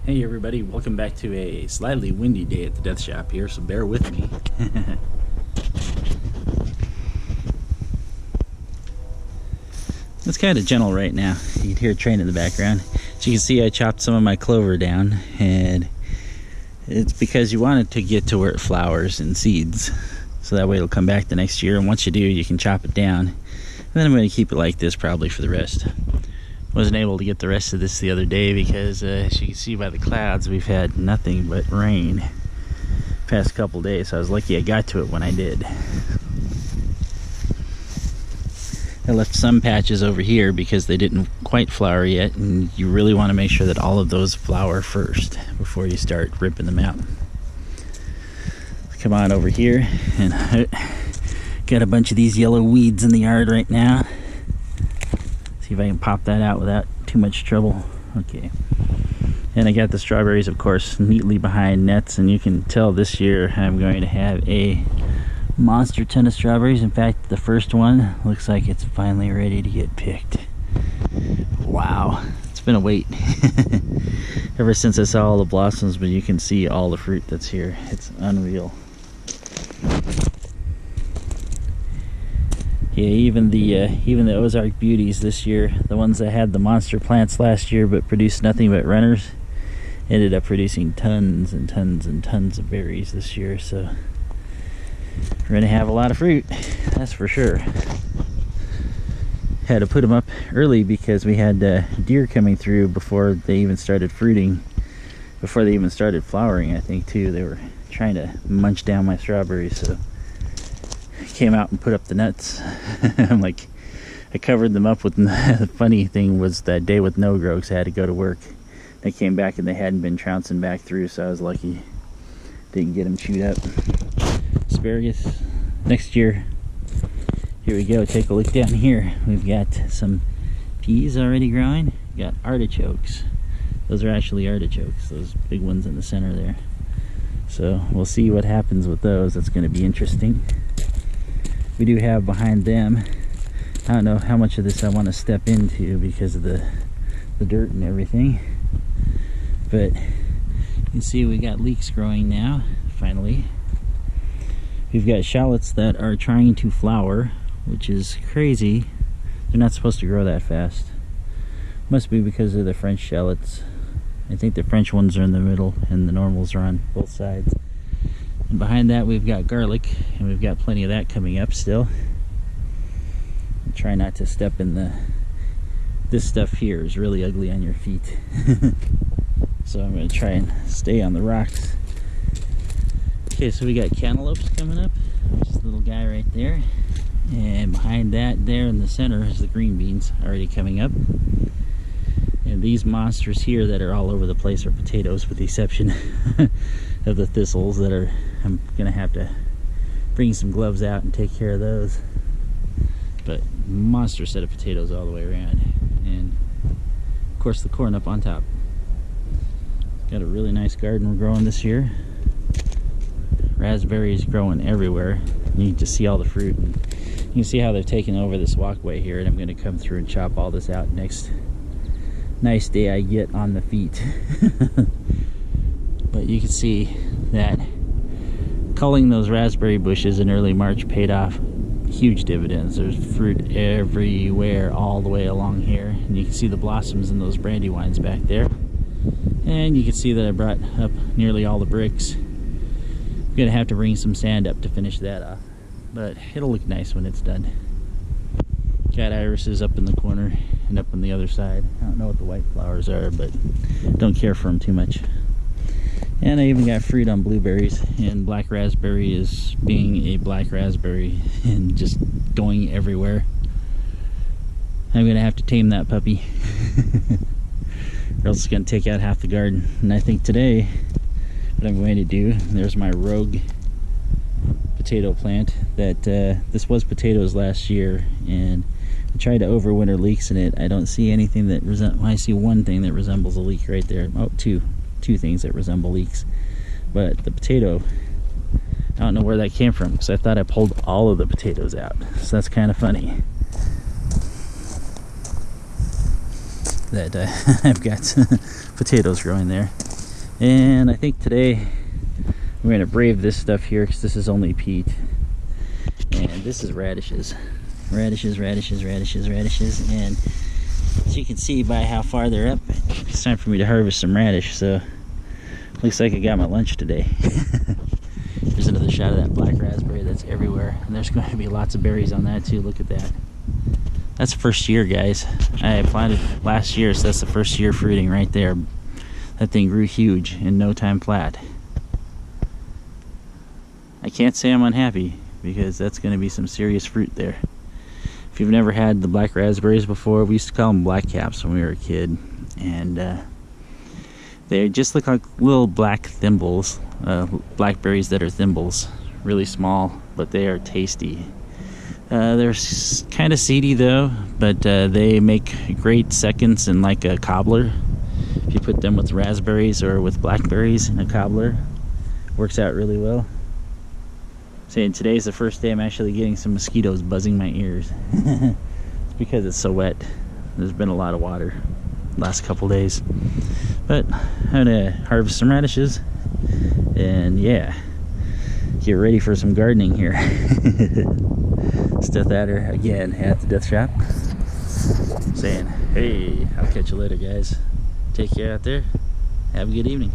Hey everybody, welcome back to a slightly windy day at the death shop here, so bear with me. It's kind of gentle right now. You can hear a train in the background. As you can see, I chopped some of my clover down, and it's because you want it to get to where it flowers and seeds, so that way it'll come back the next year, and once you do, you can chop it down. And then I'm going to keep it like this probably for the rest. Wasn't able to get the rest of this the other day because as you can see by the clouds, we've had nothing but rain past couple days, so I was lucky I got to it when I did. I left some patches over here because they didn't quite flower yet, and you really want to make sure that all of those flower first before you start ripping them out. Come on over here, and I got a bunch of these yellow weeds in the yard right now. See if I can pop that out without too much trouble. Okay. And I got the strawberries, of course, neatly behind nets, and you can tell this year I'm going to have a monster ton of strawberries. In fact, the first one looks like it's finally ready to get picked. Wow. It's been a wait. Ever since I saw all the blossoms, but you can see all the fruit that's here. It's unreal. Yeah, even the Ozark Beauties this year, the ones that had the monster plants last year but produced nothing but runners, ended up producing tons and tons and tons of berries this year. So we're gonna have a lot of fruit, that's for sure. Had to put them up early because we had deer coming through before they even started fruiting, before they even started flowering. I think too, they were trying to munch down my strawberries, so came out and put up the nuts. I'm like, I covered them up with the funny thing was that day with no grow, because I had to go to work. They came back and they hadn't been trouncing back through, so I was lucky didn't get them chewed up. Asparagus next year. Here we go, take a look down here. We've got some peas already growing. We got artichokes. Those are actually artichokes, those big ones in the center there. So we'll see what happens with those. That's going to be interesting. We do have behind them, I don't know how much of this I want to step into because of the dirt and everything, but you can see we got leeks growing now, finally. We've got shallots that are trying to flower, which is crazy. They're not supposed to grow that fast. Must be because of the French shallots. I think the French ones are in the middle and the normals are on both sides. And behind that we've got garlic, and we've got plenty of that coming up still. Try not to step in this stuff here is really ugly on your feet. So I'm going to try and stay on the rocks. Okay, so we got cantaloupes coming up. Just a little guy right there. And behind that there in the center is the green beans already coming up. And these monsters here that are all over the place are potatoes, with the exception of the thistles that are, I'm gonna have to bring some gloves out and take care of those. But monster set of potatoes all the way around, and of course the corn up on top. Got a really nice garden we're growing this year. Raspberries growing everywhere. You can just see all the fruit. You can see how they've taken over this walkway here, and I'm going to come through and chop all this out next nice day I get on the feet. But you can see that culling those raspberry bushes in early March paid off huge dividends. There's fruit everywhere all the way along here, and you can see the blossoms in those brandywines back there. And you can see that I brought up nearly all the bricks. I'm gonna have to bring some sand up to finish that off, but it'll look nice when it's done. Got irises up in the corner and up on the other side. I don't know what the white flowers are, but don't care for them too much. And I even got fruit on blueberries, and black raspberry is being a black raspberry and just going everywhere. I'm gonna have to tame that puppy or else it's gonna take out half the garden. And I think today what I'm going to do, there's my rogue potato plant that this was potatoes last year, and I tried to overwinter leeks in it. I don't see anything that I see one thing that resembles a leek right there. Oh, two things that resemble leeks, but the potato, I don't know where that came from, because I thought I pulled all of the potatoes out, so that's kind of funny that I've got potatoes growing there. And I think today we're going to brave this stuff here because this is only peat. And this is radishes. Radishes. And as you can see by how far they're up, it's time for me to harvest some radish. So looks like I got my lunch today. There's another shot of that black raspberry that's everywhere. And there's going to be lots of berries on that too. Look at that. That's first year, guys. I planted last year, so that's the first year fruiting right there. That thing grew huge in no time flat. I can't say I'm unhappy because that's going to be some serious fruit there. If you've never had the black raspberries before, we used to call them black caps when we were a kid. And they just look like little black thimbles, blackberries that are thimbles. Really small, but they are tasty. They're kind of seedy though, but they make great seconds in like a cobbler. If you put them with raspberries or with blackberries in a cobbler, works out really well. Saying today's the first day I'm actually getting some mosquitoes buzzing my ears. It's because it's so wet. There's been a lot of water the last couple days. But I'm gonna harvest some radishes and yeah, get ready for some gardening here. It's dethaddr again at the death shop, saying, hey, I'll catch you later, guys. Take care out there. Have a good evening.